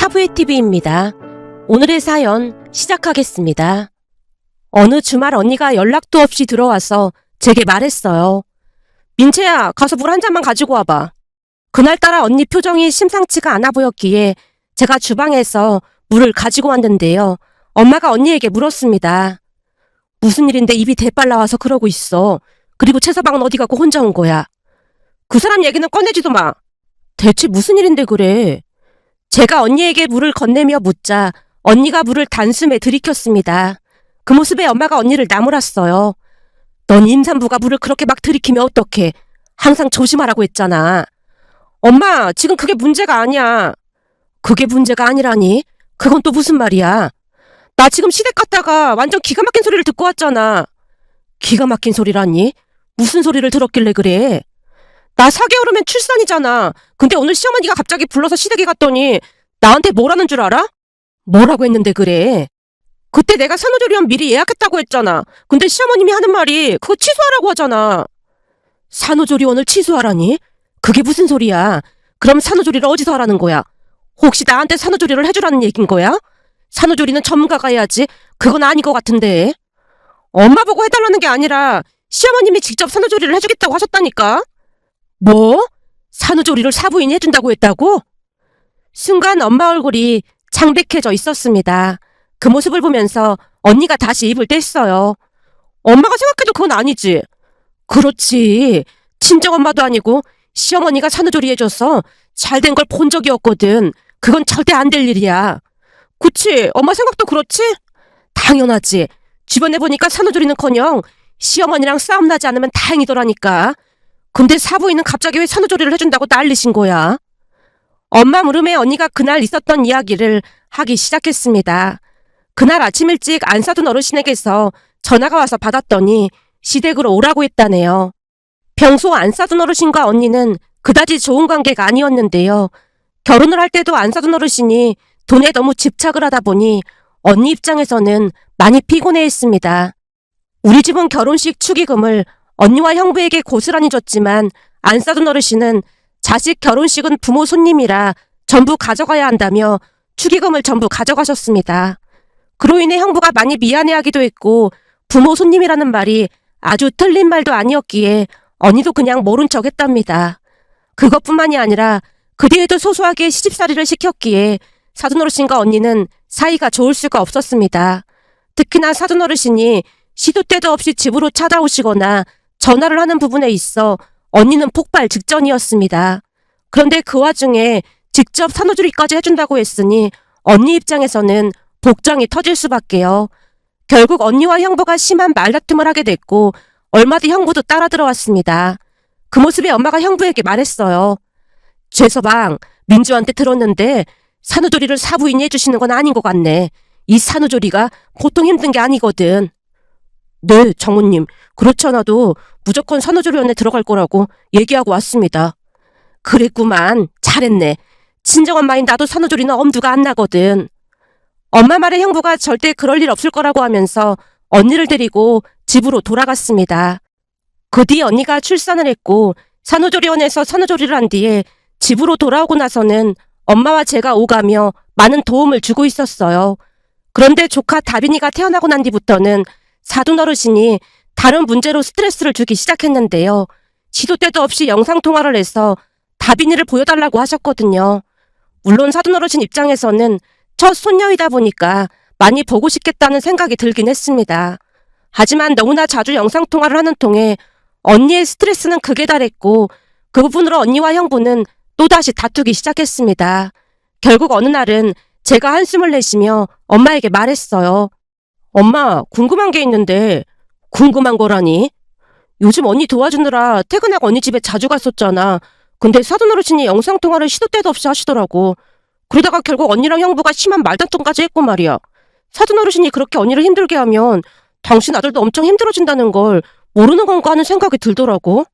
사부의TV입니다. 오늘의 사연 시작하겠습니다. 어느 주말 언니가 연락도 없이 들어와서 제게 말했어요. 민채야, 가서 물 한 잔만 가지고 와봐. 그날따라 언니 표정이 심상치가 않아 보였기에 제가 주방에서 물을 가지고 왔는데요. 엄마가 언니에게 물었습니다. 무슨 일인데 입이 대빨 나와서 그러고 있어. 그리고 채서방은 어디 가고 혼자 온 거야. 그 사람 얘기는 꺼내지도 마. 대체 무슨 일인데 그래? 제가 언니에게 물을 건네며 묻자 언니가 물을 단숨에 들이켰습니다. 그 모습에 엄마가 언니를 나무랐어요. 넌 임산부가 물을 그렇게 막 들이키면 어떡해. 항상 조심하라고 했잖아. 엄마, 지금 그게 문제가 아니야. 그게 문제가 아니라니? 그건 또 무슨 말이야? 나 지금 시댁 갔다가 완전 기가 막힌 소리를 듣고 왔잖아. 기가 막힌 소리라니? 무슨 소리를 들었길래 그래? 나 4개월 후면 출산이잖아. 근데 오늘 시어머니가 갑자기 불러서 시댁에 갔더니 나한테 뭐라는 줄 알아? 뭐라고 했는데 그래? 그때 내가 산후조리원 미리 예약했다고 했잖아. 근데 시어머님이 하는 말이 그거 취소하라고 하잖아. 산후조리원을 취소하라니? 그게 무슨 소리야? 그럼 산후조리를 어디서 하라는 거야? 혹시 나한테 산후조리를 해주라는 얘긴 거야? 산후조리는 전문가가 해야지. 그건 아닌 것 같은데. 엄마 보고 해달라는 게 아니라 시어머님이 직접 산후조리를 해주겠다고 하셨다니까. 뭐? 산후조리를 사부인이 해준다고 했다고? 순간 엄마 얼굴이 창백해져 있었습니다. 그 모습을 보면서 언니가 다시 입을 뗐어요. 엄마가 생각해도 그건 아니지. 그렇지. 친정엄마도 아니고 시어머니가 산후조리 해줘서 잘된 걸 본 적이 없거든. 그건 절대 안 될 일이야. 그치? 엄마 생각도 그렇지? 당연하지. 주변에 보니까 산후조리는커녕 시어머니랑 싸움 나지 않으면 다행이더라니까. 근데 사부인은 갑자기 왜 산후조리를 해준다고 난리신 거야? 엄마 물음에 언니가 그날 있었던 이야기를 하기 시작했습니다. 그날 아침 일찍 안 사둔 어르신에게서 전화가 와서 받았더니 시댁으로 오라고 했다네요. 평소 안 사둔 어르신과 언니는 그다지 좋은 관계가 아니었는데요. 결혼을 할 때도 안 사둔 어르신이 돈에 너무 집착을 하다 보니 언니 입장에서는 많이 피곤해했습니다. 우리 집은 결혼식 축의금을 언니와 형부에게 고스란히 줬지만 안 사둔 어르신은 자식 결혼식은 부모 손님이라 전부 가져가야 한다며 축의금을 전부 가져가셨습니다. 그로 인해 형부가 많이 미안해하기도 했고 부모 손님이라는 말이 아주 틀린 말도 아니었기에 언니도 그냥 모른 척 했답니다. 그것뿐만이 아니라 그 뒤에도 소소하게 시집살이를 시켰기에 사돈 어르신과 언니는 사이가 좋을 수가 없었습니다. 특히나 사돈 어르신이 시도 때도 없이 집으로 찾아오시거나 전화를 하는 부분에 있어 언니는 폭발 직전이었습니다. 그런데 그 와중에 직접 산후조리까지 해준다고 했으니 언니 입장에서는 복장이 터질 수밖에요. 결국 언니와 형부가 심한 말다툼을 하게 됐고 얼마 뒤 형부도 따라 들어왔습니다. 그 모습에 엄마가 형부에게 말했어요. 죄서방, 민주한테 들었는데 산후조리를 사부인이 해주시는 건 아닌 것 같네. 이 산후조리가 보통 힘든 게 아니거든. 네, 장모님. 그렇지 않아도 무조건 산후조리원에 들어갈 거라고 얘기하고 왔습니다. 그랬구만. 잘했네. 친정엄마인 나도 산후조리는 엄두가 안 나거든. 엄마 말에 형부가 절대 그럴 일 없을 거라고 하면서 언니를 데리고 집으로 돌아갔습니다. 그 뒤 언니가 출산을 했고 산후조리원에서 산후조리를 한 뒤에 집으로 돌아오고 나서는 엄마와 제가 오가며 많은 도움을 주고 있었어요. 그런데 조카 다빈이가 태어나고 난 뒤부터는 사돈 어르신이 다른 문제로 스트레스를 주기 시작했는데요. 시도 때도 없이 영상통화를 해서 다빈이를 보여달라고 하셨거든요. 물론 사돈 어르신 입장에서는 첫 손녀이다 보니까 많이 보고 싶겠다는 생각이 들긴 했습니다. 하지만 너무나 자주 영상통화를 하는 통에 언니의 스트레스는 극에 달했고 그 부분으로 언니와 형부는 또다시 다투기 시작했습니다. 결국 어느 날은 제가 한숨을 내쉬며 엄마에게 말했어요. 엄마, 궁금한 게 있는데. 궁금한 거라니? 요즘 언니 도와주느라 퇴근하고 언니 집에 자주 갔었잖아. 근데 사돈 어르신이 영상통화를 시도 때도 없이 하시더라고. 그러다가 결국 언니랑 형부가 심한 말다툼까지 했고 말이야. 사돈 어르신이 그렇게 언니를 힘들게 하면 당신 아들도 엄청 힘들어진다는 걸 모르는 건가 하는 생각이 들더라고.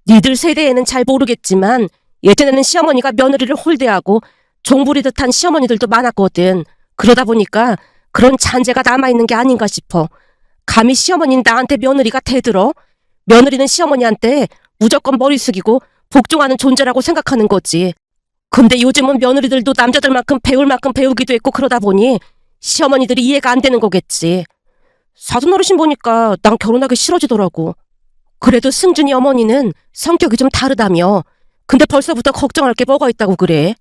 니들 세대에는 잘 모르겠지만 예전에는 시어머니가 며느리를 홀대하고 종부리듯 한 시어머니들도 많았거든. 그러다 보니까 그런 잔재가 남아있는 게 아닌가 싶어. 감히 시어머니는 나한테 며느리가 대들어? 며느리는 시어머니한테 무조건 머리 숙이고 복종하는 존재라고 생각하는 거지. 근데 요즘은 며느리들도 남자들만큼 배울 만큼 배우기도 했고 그러다 보니 시어머니들이 이해가 안 되는 거겠지. 사돈 어르신 보니까 난 결혼하기 싫어지더라고. 그래도 승준이 어머니는 성격이 좀 다르다며. 근데 벌써부터 걱정할 게 뭐가 있다고 그래.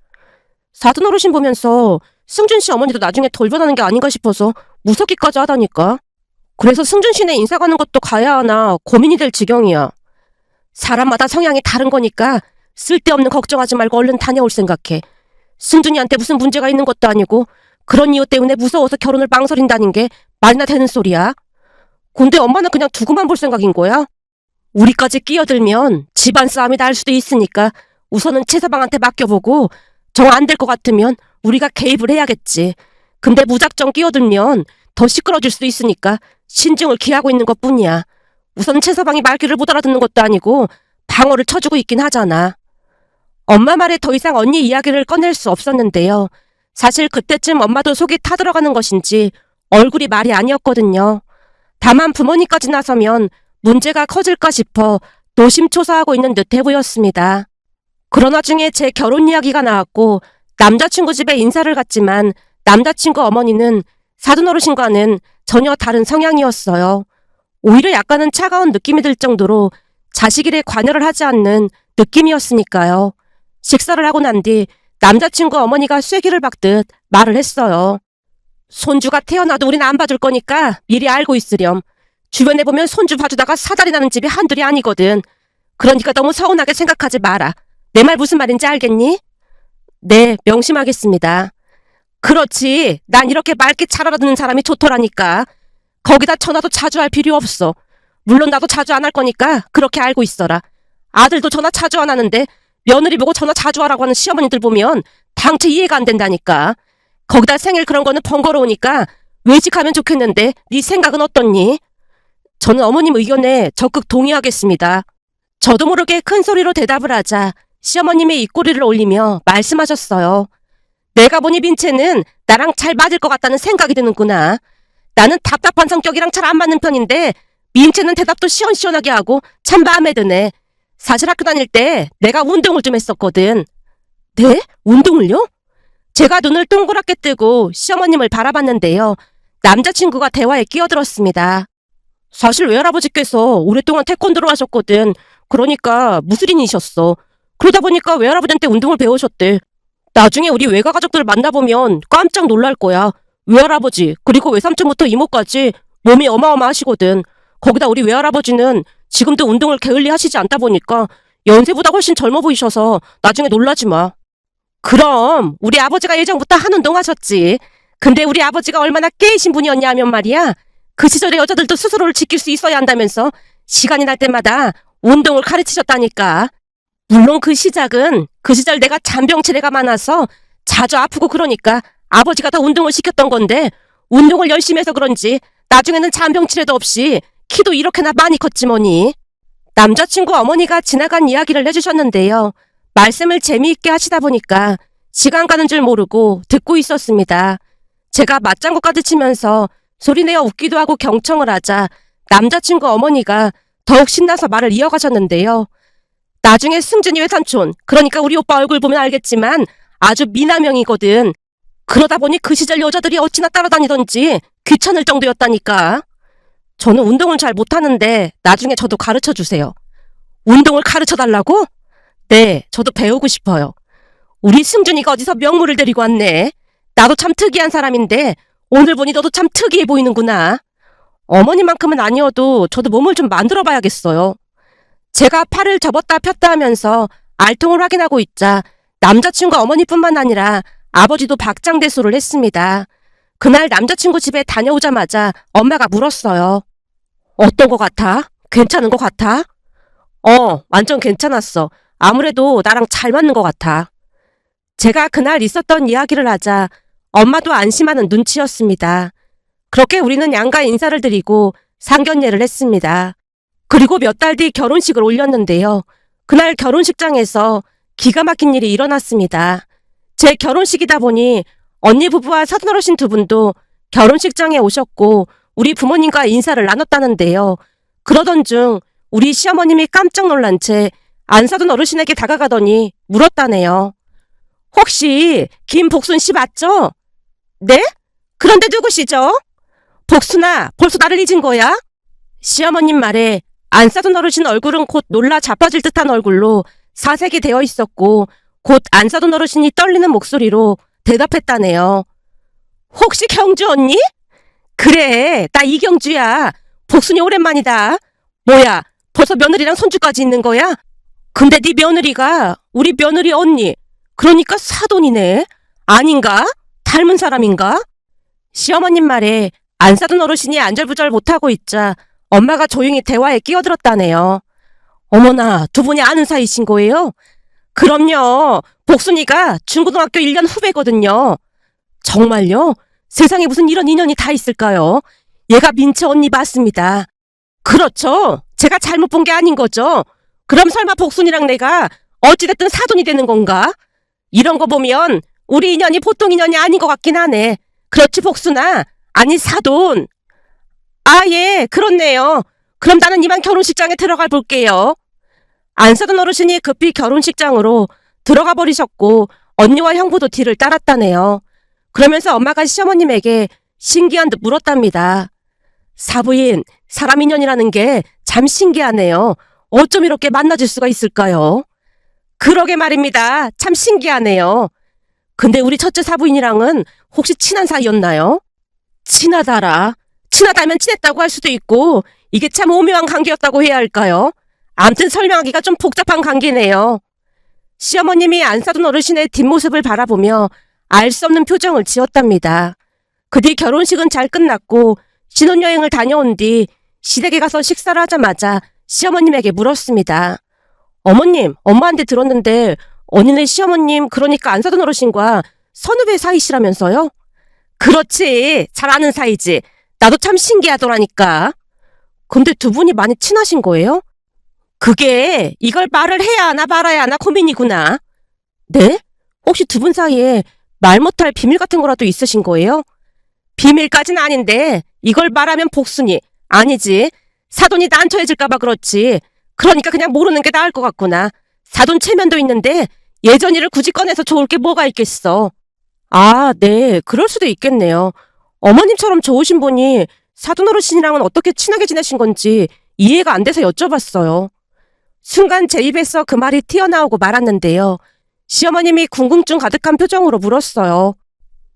사돈 어르신 보면서 승준 씨 어머니도 나중에 돌변하는 게 아닌가 싶어서 무섭기까지 하다니까. 그래서 승준 씨네 인사 가는 것도 가야 하나 고민이 될 지경이야. 사람마다 성향이 다른 거니까 쓸데없는 걱정하지 말고 얼른 다녀올 생각해. 승준이한테 무슨 문제가 있는 것도 아니고 그런 이유 때문에 무서워서 결혼을 망설인다는 게 말이나 되는 소리야. 근데 엄마는 그냥 두고만 볼 생각인 거야? 우리까지 끼어들면 집안 싸움이 날 수도 있으니까 우선은 최서방한테 맡겨보고 정 안 될 것 같으면 우리가 개입을 해야겠지. 근데 무작정 끼어들면 더 시끄러질 수도 있으니까 신중을 기하고 있는 것뿐이야. 우선 최서방이 말귀를 못 알아듣는 것도 아니고 방어를 쳐주고 있긴 하잖아. 엄마 말에 더 이상 언니 이야기를 꺼낼 수 없었는데요. 사실 그때쯤 엄마도 속이 타들어가는 것인지 얼굴이 말이 아니었거든요. 다만 부모님까지 나서면 문제가 커질까 싶어 노심초사하고 있는 듯해 보였습니다. 그러나 중에 제 결혼 이야기가 나왔고 남자친구 집에 인사를 갔지만 남자친구 어머니는 사돈어르신과는 전혀 다른 성향이었어요. 오히려 약간은 차가운 느낌이 들 정도로 자식 일에 관여를 하지 않는 느낌이었으니까요. 식사를 하고 난 뒤 남자친구 어머니가 쐐기를 박듯 말을 했어요. 손주가 태어나도 우린 안 봐줄 거니까 미리 알고 있으렴. 주변에 보면 손주 봐주다가 사달이 나는 집이 한둘이 아니거든. 그러니까 너무 서운하게 생각하지 마라. 내 말 무슨 말인지 알겠니? 네, 명심하겠습니다. 그렇지. 난 이렇게 맑게 잘 알아듣는 사람이 좋더라니까. 거기다 전화도 자주 할 필요 없어. 물론 나도 자주 안 할 거니까 그렇게 알고 있어라. 아들도 전화 자주 안 하는데 며느리 보고 전화 자주 하라고 하는 시어머니들 보면 당최 이해가 안 된다니까. 거기다 생일 그런 거는 번거로우니까 외직하면 좋겠는데 네 생각은 어떻니? 저는 어머님 의견에 적극 동의하겠습니다. 저도 모르게 큰 소리로 대답을 하자 시어머님이 입꼬리를 올리며 말씀하셨어요. 내가 보니 민채는 나랑 잘 맞을 것 같다는 생각이 드는구나. 나는 답답한 성격이랑 잘 안 맞는 편인데 민채는 대답도 시원시원하게 하고 참 마음에 드네. 사실 학교 다닐 때 내가 운동을 좀 했었거든. 네? 운동을요? 제가 눈을 동그랗게 뜨고 시어머님을 바라봤는데요. 남자친구가 대화에 끼어들었습니다. 사실 외할아버지께서 오랫동안 태권도를 하셨거든. 그러니까 무술인이셨어. 그러다 보니까 외할아버지한테 운동을 배우셨대. 나중에 우리 외가 가족들 만나보면 깜짝 놀랄 거야. 외할아버지 그리고 외삼촌부터 이모까지 몸이 어마어마하시거든. 거기다 우리 외할아버지는 지금도 운동을 게을리 하시지 않다 보니까 연세보다 훨씬 젊어 보이셔서 나중에 놀라지 마. 그럼 우리 아버지가 예전부터 한 운동 하셨지. 근데 우리 아버지가 얼마나 깨이신 분이었냐 하면 말이야. 그 시절에 여자들도 스스로를 지킬 수 있어야 한다면서 시간이 날 때마다 운동을 가르치셨다니까. 물론 그 시절 내가 잔병치레가 많아서 자주 아프고 그러니까 아버지가 더 운동을 시켰던 건데 운동을 열심히 해서 그런지 나중에는 잔병치레도 없이 키도 이렇게나 많이 컸지 뭐니. 남자친구 어머니가 지나간 이야기를 해주셨는데요. 말씀을 재미있게 하시다 보니까 시간 가는 줄 모르고 듣고 있었습니다. 제가 맞장구까지 치면서 소리내어 웃기도 하고 경청을 하자 남자친구 어머니가 더욱 신나서 말을 이어가셨는데요. 나중에 승준이 외삼촌, 그러니까 우리 오빠 얼굴 보면 알겠지만 아주 미남형이거든. 그러다 보니 그 시절 여자들이 어찌나 따라다니던지 귀찮을 정도였다니까. 저는 운동을 잘 못하는데 나중에 저도 가르쳐주세요. 운동을 가르쳐달라고? 네, 저도 배우고 싶어요. 우리 승준이가 어디서 명물을 데리고 왔네. 나도 참 특이한 사람인데 오늘 보니 너도 참 특이해 보이는구나. 어머니만큼은 아니어도 저도 몸을 좀 만들어 봐야겠어요. 제가 팔을 접었다 폈다 하면서 알통을 확인하고 있자 남자친구 어머니뿐만 아니라 아버지도 박장대소를 했습니다. 그날 남자친구 집에 다녀오자마자 엄마가 물었어요. 어떤 것 같아? 괜찮은 것 같아? 완전 괜찮았어. 아무래도 나랑 잘 맞는 것 같아. 제가 그날 있었던 이야기를 하자 엄마도 안심하는 눈치였습니다. 그렇게 우리는 양가 인사를 드리고 상견례를 했습니다. 그리고 몇 달 뒤 결혼식을 올렸는데요. 그날 결혼식장에서 기가 막힌 일이 일어났습니다. 제 결혼식이다 보니 언니 부부와 사돈어르신 두 분도 결혼식장에 오셨고 우리 부모님과 인사를 나눴다는데요. 그러던 중 우리 시어머님이 깜짝 놀란 채 안사돈 어르신에게 다가가더니 물었다네요. 혹시 김복순 씨 맞죠? 네? 그런데 누구시죠? 복순아, 벌써 나를 잊은 거야? 시어머님 말에 안 싸던 어르신 얼굴은 곧 놀라 자빠질 듯한 얼굴로 사색이 되어 있었고 곧 안 싸던 어르신이 떨리는 목소리로 대답했다네요. 혹시 경주 언니? 그래, 나 이경주야. 복순이 오랜만이다. 뭐야, 벌써 며느리랑 손주까지 있는 거야? 근데 네 며느리가 우리 며느리 언니, 그러니까 사돈이네. 아닌가? 닮은 사람인가? 시어머님 말에 안 사돈 어르신이 안절부절 못하고 있자 엄마가 조용히 대화에 끼어들었다네요. 어머나, 두 분이 아는 사이신 거예요? 그럼요. 복순이가 중고등학교 1년 후배거든요. 정말요? 세상에 무슨 이런 인연이 다 있을까요? 얘가 민채 언니 맞습니다. 그렇죠. 제가 잘못 본 게 아닌 거죠. 그럼 설마 복순이랑 내가 어찌됐든 사돈이 되는 건가? 이런 거 보면 우리 인연이 보통 인연이 아닌 것 같긴 하네. 그렇지 복순아? 아니 사돈. 아, 예, 그렇네요. 그럼 나는 이만 결혼식장에 들어가 볼게요. 안 사돈 어르신이 급히 결혼식장으로 들어가 버리셨고 언니와 형부도 뒤를 따랐다네요. 그러면서 엄마가 시어머님에게 신기한 듯 물었답니다. 사부인, 사람 인연이라는 게 참 신기하네요. 어쩜 이렇게 만나질 수가 있을까요? 그러게 말입니다. 참 신기하네요. 근데 우리 첫째 사부인이랑은 혹시 친한 사이였나요? 친하다라. 친하다면 친했다고 할 수도 있고 이게 참 오묘한 관계였다고 해야 할까요? 암튼 설명하기가 좀 복잡한 관계네요. 시어머님이 안 사돈 어르신의 뒷모습을 바라보며 알 수 없는 표정을 지었답니다. 그 뒤 결혼식은 잘 끝났고 신혼여행을 다녀온 뒤 시댁에 가서 식사를 하자마자 시어머님에게 물었습니다. 어머님, 엄마한테 들었는데 언니네 시어머님 그러니까 안 사돈 어르신과 선후배 사이시라면서요? 그렇지, 잘 아는 사이지. 나도 참 신기하더라니까. 근데 두 분이 많이 친하신 거예요? 그게 이걸 말을 해야 하나 말아야 하나 고민이구나. 네? 혹시 두 분 사이에 말 못할 비밀 같은 거라도 있으신 거예요? 비밀까진 아닌데 이걸 말하면 복순이, 아니지, 사돈이 난처해질까봐 그렇지. 그러니까 그냥 모르는 게 나을 것 같구나. 사돈 체면도 있는데 예전 일을 굳이 꺼내서 좋을 게 뭐가 있겠어. 아, 네, 그럴 수도 있겠네요. 어머님처럼 좋으신 분이 사돈 어르신이랑은 어떻게 친하게 지내신 건지 이해가 안 돼서 여쭤봤어요. 순간 제 입에서 그 말이 튀어나오고 말았는데요. 시어머님이 궁금증 가득한 표정으로 물었어요.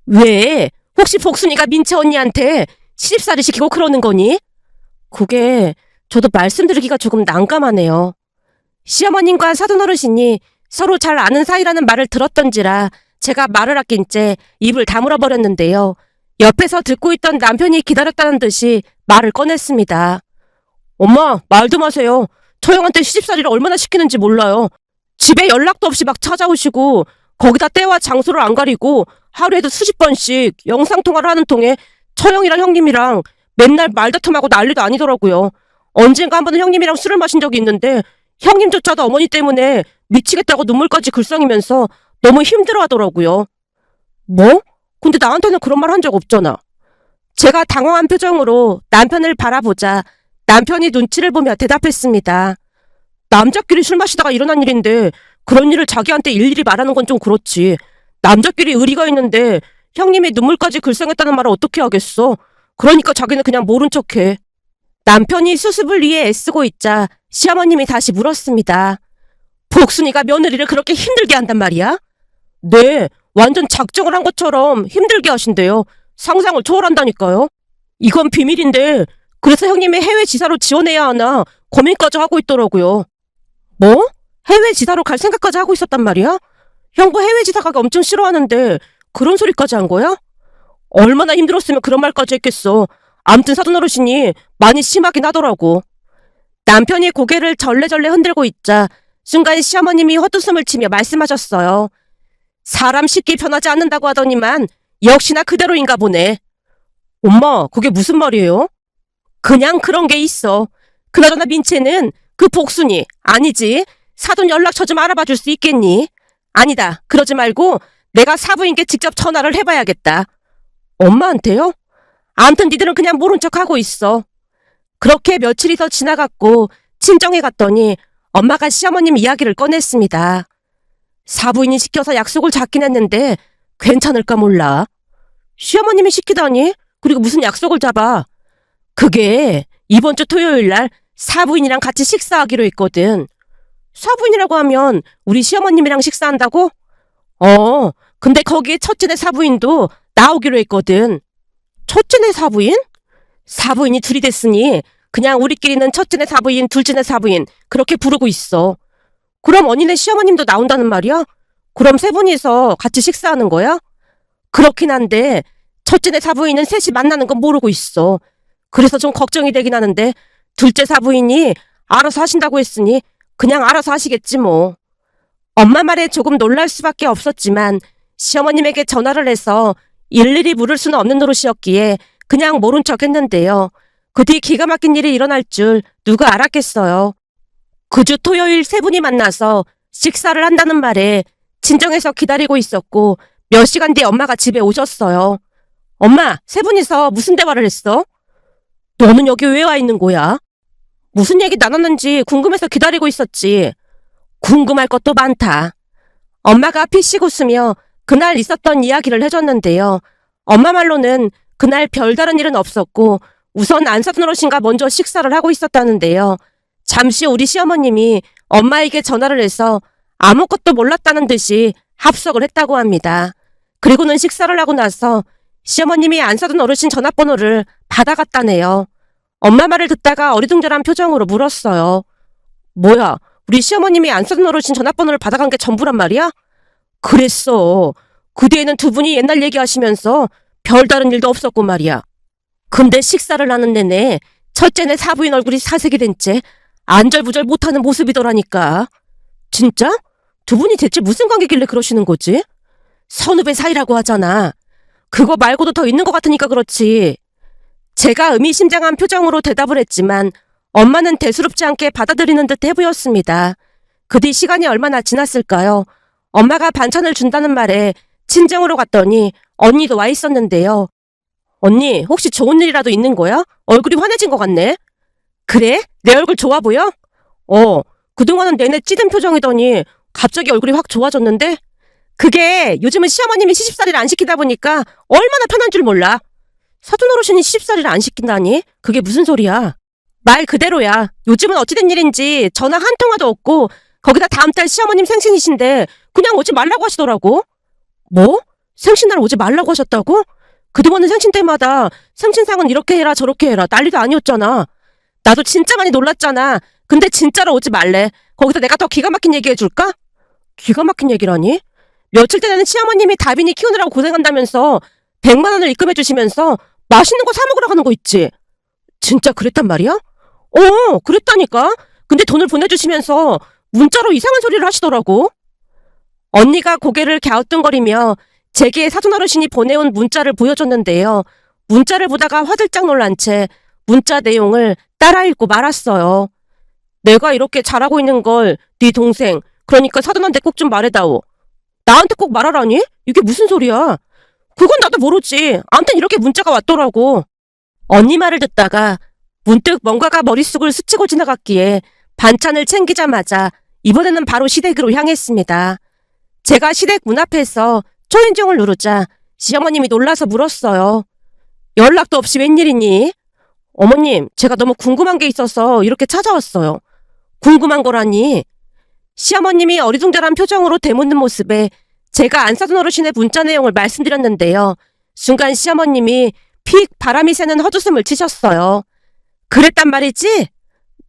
왜? 혹시 복순이가 민채 언니한테 시집살이 시키고 그러는 거니? 그게 저도 말씀드리기가 조금 난감하네요. 시어머님과 사돈 어르신이 서로 잘 아는 사이라는 말을 들었던지라 제가 말을 아낀 채 입을 다물어 버렸는데요. 옆에서 듣고 있던 남편이 기다렸다는 듯이 말을 꺼냈습니다. 엄마, 말도 마세요. 저 형한테 시집살이를 얼마나 시키는지 몰라요. 집에 연락도 없이 막 찾아오시고 거기다 때와 장소를 안 가리고 하루에도 수십 번씩 영상통화를 하는 통에 처형이랑 형님이랑 맨날 말다툼하고 난리도 아니더라고요. 언젠가 한 번은 형님이랑 술을 마신 적이 있는데 형님조차도 어머니 때문에 미치겠다고 눈물까지 글썽이면서 너무 힘들어하더라고요. 뭐? 근데 나한테는 그런 말 한 적 없잖아. 제가 당황한 표정으로 남편을 바라보자 남편이 눈치를 보며 대답했습니다. 남자끼리 술 마시다가 일어난 일인데 그런 일을 자기한테 일일이 말하는 건 좀 그렇지. 남자끼리 의리가 있는데 형님이 눈물까지 글썽했다는 말을 어떻게 하겠어. 그러니까 자기는 그냥 모른 척해. 남편이 수습을 위해 애쓰고 있자 시어머님이 다시 물었습니다. 복순이가 며느리를 그렇게 힘들게 한단 말이야? 네, 완전 작정을 한 것처럼 힘들게 하신대요. 상상을 초월한다니까요. 이건 비밀인데 그래서 형님이 해외 지사로 지원해야 하나 고민까지 하고 있더라고요. 뭐? 해외 지사로 갈 생각까지 하고 있었단 말이야? 형부 해외 지사 가기 엄청 싫어하는데 그런 소리까지 한 거야? 얼마나 힘들었으면 그런 말까지 했겠어. 암튼 사돈 어르신이 많이 심하긴 하더라고. 남편이 고개를 절레절레 흔들고 있자 순간 시어머님이 헛웃음을 치며 말씀하셨어요. 사람 쉽게 변하지 않는다고 하더니만 역시나 그대로인가 보네. 엄마, 그게 무슨 말이에요? 그냥 그런 게 있어. 그나저나 민채는 그 복순이, 아니지, 사돈 연락처 좀 알아봐 줄 수 있겠니? 아니다, 그러지 말고 내가 사부인께 직접 전화를 해봐야겠다. 엄마한테요? 암튼 니들은 그냥 모른 척하고 있어. 그렇게 며칠이 더 지나갔고 친정에 갔더니 엄마가 시어머님 이야기를 꺼냈습니다. 사부인이 시켜서 약속을 잡긴 했는데 괜찮을까 몰라. 시어머님이 시키다니? 그리고 무슨 약속을 잡아? 그게 이번 주 토요일 날 사부인이랑 같이 식사하기로 했거든. 사부인이라고 하면 우리 시어머님이랑 식사한다고? 근데 거기에 첫째네 사부인도 나오기로 했거든. 첫째네 사부인? 사부인이 둘이 됐으니 그냥 우리끼리는 첫째네 사부인, 둘째네 사부인 그렇게 부르고 있어. 그럼 언니네 시어머님도 나온다는 말이야? 그럼 세 분이서 같이 식사하는 거야? 그렇긴 한데 첫째네 사부인은 셋이 만나는 건 모르고 있어. 그래서 좀 걱정이 되긴 하는데 둘째 사부인이 알아서 하신다고 했으니 그냥 알아서 하시겠지 뭐. 엄마 말에 조금 놀랄 수밖에 없었지만 시어머님에게 전화를 해서 일일이 물을 수는 없는 노릇이었기에 그냥 모른 척 했는데요. 그 뒤 기가 막힌 일이 일어날 줄 누가 알았겠어요. 그 주 토요일 세 분이 만나서 식사를 한다는 말에 친정에서 기다리고 있었고 몇 시간 뒤에 엄마가 집에 오셨어요. 엄마, 세 분이서 무슨 대화를 했어? 너는 여기 왜 와 있는 거야? 무슨 얘기 나눴는지 궁금해서 기다리고 있었지. 궁금할 것도 많다. 엄마가 피식 웃으며 그날 있었던 이야기를 해줬는데요. 엄마 말로는 그날 별다른 일은 없었고 우선 안사돈 어르신과 먼저 식사를 하고 있었다는데요. 잠시 후 우리 시어머님이 엄마에게 전화를 해서 아무것도 몰랐다는 듯이 합석을 했다고 합니다. 그리고는 식사를 하고 나서 시어머님이 안사돈 어르신 전화번호를 받아갔다네요. 엄마 말을 듣다가 어리둥절한 표정으로 물었어요. 뭐야, 우리 시어머님이 안사돈 어르신 전화번호를 받아간 게 전부란 말이야? 그랬어. 그 뒤에는 두 분이 옛날 얘기하시면서 별다른 일도 없었고 말이야. 근데 식사를 하는 내내 첫째네 사부인 얼굴이 사색이 된 채 안절부절 못하는 모습이더라니까. 진짜? 두 분이 대체 무슨 관계길래 그러시는 거지? 선후배 사이라고 하잖아. 그거 말고도 더 있는 것 같으니까 그렇지. 제가 의미심장한 표정으로 대답을 했지만 엄마는 대수롭지 않게 받아들이는 듯 해보였습니다. 그 뒤 시간이 얼마나 지났을까요? 엄마가 반찬을 준다는 말에 친정으로 갔더니 언니도 와 있었는데요. 언니, 혹시 좋은 일이라도 있는 거야? 얼굴이 환해진 것 같네. 그래? 내 얼굴 좋아 보여? 그동안은 내내 찌든 표정이더니 갑자기 얼굴이 확 좋아졌는데? 그게 요즘은 시어머님이 시집살이를 안 시키다 보니까 얼마나 편한 줄 몰라. 사돈 어르신이 시집살이를 안 시킨다니? 그게 무슨 소리야? 말 그대로야. 요즘은 어찌된 일인지 전화 한 통화도 없고 거기다 다음 달 시어머님 생신이신데 그냥 오지 말라고 하시더라고. 뭐? 생신날 오지 말라고 하셨다고? 그동안은 생신 때마다 생신상은 이렇게 해라 저렇게 해라 난리도 아니었잖아. 나도 진짜 많이 놀랐잖아. 근데 진짜로 오지 말래. 거기서 내가 더 기가 막힌 얘기 해줄까? 기가 막힌 얘기라니? 며칠 전에는 시어머님이 다빈이 키우느라고 고생한다면서 100만 원을 입금해 주시면서 맛있는 거 사 먹으러 가는 거 있지? 진짜 그랬단 말이야? 그랬다니까. 근데 돈을 보내주시면서 문자로 이상한 소리를 하시더라고. 언니가 고개를 갸우뚱거리며 제게 사돈 어르신이 보내온 문자를 보여줬는데요. 문자를 보다가 화들짝 놀란 채 문자 내용을 따라 읽고 말았어요. 내가 이렇게 잘하고 있는 걸 네 동생, 그러니까 사돈한테 꼭 좀 말해다오. 나한테 꼭 말하라니? 이게 무슨 소리야? 그건 나도 모르지. 아무튼 이렇게 문자가 왔더라고. 언니 말을 듣다가 문득 뭔가가 머릿속을 스치고 지나갔기에 반찬을 챙기자마자 이번에는 바로 시댁으로 향했습니다. 제가 시댁 문 앞에서 초인종을 누르자 시어머님이 놀라서 물었어요. 연락도 없이 웬일이니? 어머님, 제가 너무 궁금한 게 있어서 이렇게 찾아왔어요. 궁금한 거라니? 시어머님이 어리둥절한 표정으로 되묻는 모습에 제가 안사돈 어르신의 문자 내용을 말씀드렸는데요. 순간 시어머님이 픽 바람이 새는 헛웃음을 치셨어요. 그랬단 말이지?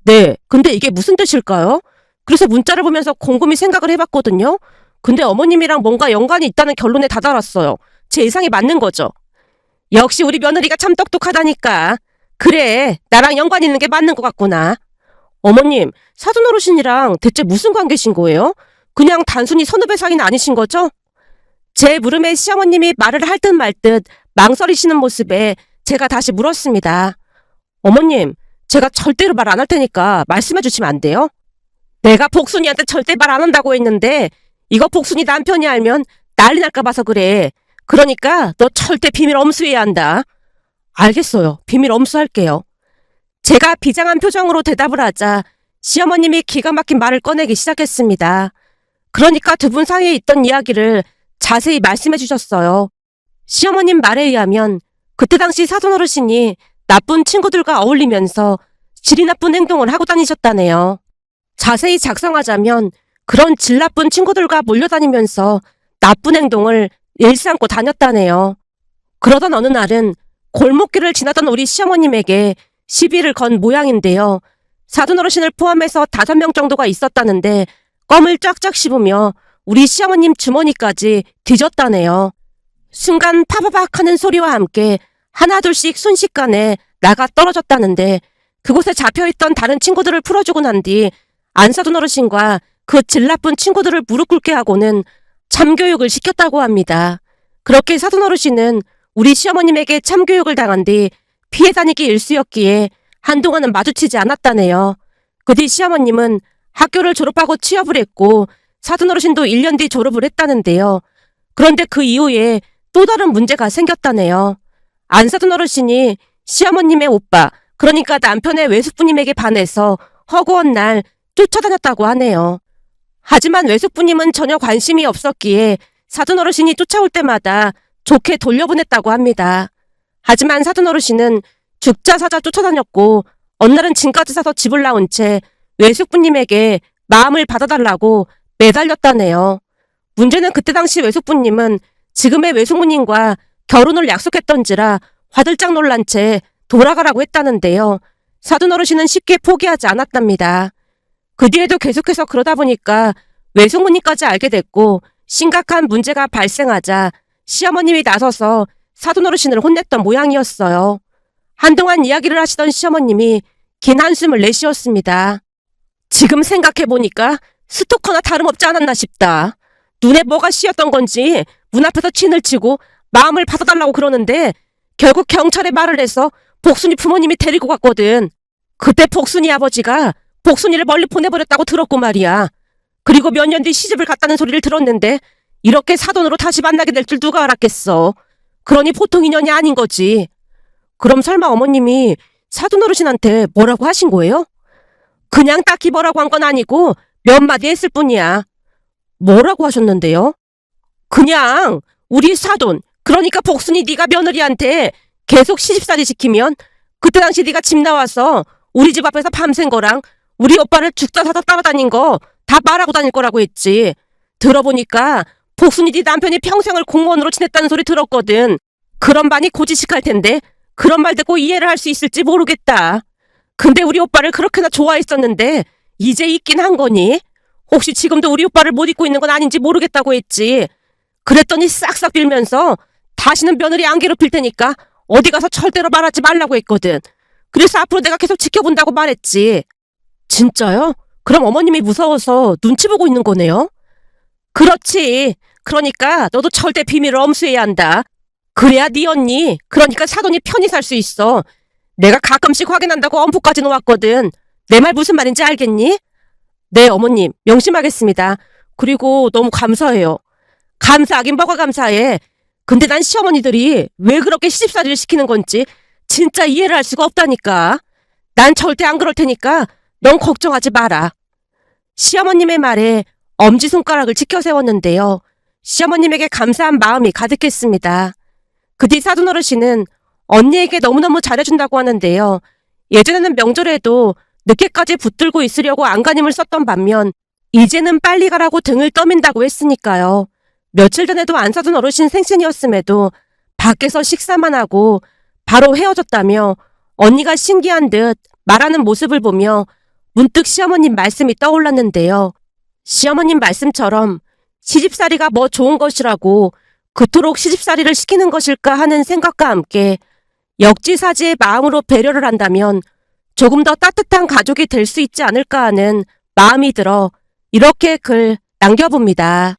네, 근데 이게 무슨 뜻일까요? 그래서 문자를 보면서 곰곰이 생각을 해봤거든요. 근데 어머님이랑 뭔가 연관이 있다는 결론에 다다랐어요. 제 예상이 맞는 거죠. 역시 우리 며느리가 참 똑똑하다니까. 그래, 나랑 연관 있는 게 맞는 것 같구나. 어머님, 사돈 어르신이랑 대체 무슨 관계신 거예요? 그냥 단순히 선후배 사이는 아니신 거죠? 제 물음에 시어머님이 말을 할 듯 말 듯 망설이시는 모습에 제가 다시 물었습니다. 어머님, 제가 절대로 말 안 할 테니까 말씀해 주시면 안 돼요? 내가 복순이한테 절대 말 안 한다고 했는데 이거 복순이 남편이 알면 난리 날까 봐서 그래. 그러니까 너 절대 비밀 엄수해야 한다. 알겠어요. 비밀 엄수할게요. 제가 비장한 표정으로 대답을 하자 시어머님이 기가 막힌 말을 꺼내기 시작했습니다. 그러니까 두 분 사이에 있던 이야기를 자세히 말씀해 주셨어요. 시어머님 말에 의하면 그때 당시 사돈어르신이 나쁜 친구들과 어울리면서 질이 나쁜 행동을 하고 다니셨다네요. 자세히 작성하자면 그런 질 나쁜 친구들과 몰려다니면서 나쁜 행동을 일삼고 다녔다네요. 그러던 어느 날은 골목길을 지나던 우리 시어머님에게 시비를 건 모양인데요. 사돈어르신을 포함해서 5명 정도가 있었다는데 껌을 쫙쫙 씹으며 우리 시어머님 주머니까지 뒤졌다네요. 순간 파바박 하는 소리와 함께 하나둘씩 순식간에 나가 떨어졌다는데 그곳에 잡혀있던 다른 친구들을 풀어주고 난 뒤 안사돈어르신과 그 질 나쁜 친구들을 무릎 꿇게 하고는 참교육을 시켰다고 합니다. 그렇게 사돈어르신은 우리 시어머님에게 참교육을 당한 뒤 피해 다니기 일쑤였기에 한동안은 마주치지 않았다네요. 그 뒤 시어머님은 학교를 졸업하고 취업을 했고 사돈어르신도 1년 뒤 졸업을 했다는데요. 그런데 그 이후에 또 다른 문제가 생겼다네요. 안사돈어르신이 시어머님의 오빠, 그러니까 남편의 외숙부님에게 반해서 허구한 날 쫓아다녔다고 하네요. 하지만 외숙부님은 전혀 관심이 없었기에 사돈어르신이 쫓아올 때마다 좋게 돌려보냈다고 합니다. 하지만 사돈어르신은 죽자 사자 쫓아다녔고 어느 날은 짐까지 사서 집을 나온 채 외숙부님에게 마음을 받아달라고 매달렸다네요. 문제는 그때 당시 외숙부님은 지금의 외숙모님과 결혼을 약속했던지라 화들짝 놀란 채 돌아가라고 했다는데요. 사돈어르신은 쉽게 포기하지 않았답니다. 그 뒤에도 계속해서 그러다 보니까 외숙모님까지 알게 됐고 심각한 문제가 발생하자 시어머님이 나서서 사돈어르신을 혼냈던 모양이었어요. 한동안 이야기를 하시던 시어머님이 긴 한숨을 내쉬었습니다. 지금 생각해보니까 스토커나 다름없지 않았나 싶다. 눈에 뭐가 씌었던 건지 문 앞에서 친을 치고 마음을 받아달라고 그러는데 결국 경찰에 말을 해서 복순이 부모님이 데리고 갔거든. 그때 복순이 아버지가 복순이를 멀리 보내버렸다고 들었고 말이야. 그리고 몇 년 뒤 시집을 갔다는 소리를 들었는데 이렇게 사돈으로 다시 만나게 될 줄 누가 알았겠어. 그러니 보통 인연이 아닌 거지. 그럼 설마 어머님이 사돈어르신한테 뭐라고 하신 거예요? 그냥 딱히 뭐라고 한 건 아니고 몇 마디 했을 뿐이야. 뭐라고 하셨는데요? 그냥 우리 사돈, 그러니까 복순이 네가 며느리한테 계속 시집살이 시키면 그때 당시 네가 집 나와서 우리 집 앞에서 밤샌 거랑 우리 오빠를 죽다 사다 따라다닌 거 다 말하고 다닐 거라고 했지. 들어보니까 복순이 네 남편이 평생을 공무원으로 지냈다는 소리 들었거든. 그런 반이 고지식할 텐데 그런 말 듣고 이해를 할 수 있을지 모르겠다. 근데 우리 오빠를 그렇게나 좋아했었는데 이제 있긴 한 거니? 혹시 지금도 우리 오빠를 못 잊고 있는 건 아닌지 모르겠다고 했지. 그랬더니 싹싹 빌면서 다시는 며느리 안 괴롭힐 테니까 어디 가서 절대로 말하지 말라고 했거든. 그래서 앞으로 내가 계속 지켜본다고 말했지. 진짜요? 그럼 어머님이 무서워서 눈치 보고 있는 거네요? 그렇지. 그러니까 너도 절대 비밀을 엄수해야 한다. 그래야 네 언니, 그러니까 사돈이 편히 살 수 있어. 내가 가끔씩 확인한다고 엄포까지 놓았거든. 내 말 무슨 말인지 알겠니? 네, 어머님, 명심하겠습니다. 그리고 너무 감사해요. 감사하긴 뭐가 감사해. 근데 난 시어머니들이 왜 그렇게 시집살이를 시키는 건지 진짜 이해를 할 수가 없다니까. 난 절대 안 그럴 테니까 넌 걱정하지 마라. 시어머님의 말에 엄지손가락을 치켜 세웠는데요. 시어머님에게 감사한 마음이 가득했습니다. 그 뒤 사돈어르신은 언니에게 너무너무 잘해준다고 하는데요. 예전에는 명절에도 늦게까지 붙들고 있으려고 안간힘을 썼던 반면 이제는 빨리 가라고 등을 떠민다고 했으니까요. 며칠 전에도 안사돈 어르신 생신이었음에도 밖에서 식사만 하고 바로 헤어졌다며 언니가 신기한 듯 말하는 모습을 보며 문득 시어머님 말씀이 떠올랐는데요. 시어머님 말씀처럼 시집살이가 뭐 좋은 것이라고 그토록 시집살이를 시키는 것일까 하는 생각과 함께 역지사지의 마음으로 배려를 한다면 조금 더 따뜻한 가족이 될 수 있지 않을까 하는 마음이 들어 이렇게 글 남겨봅니다.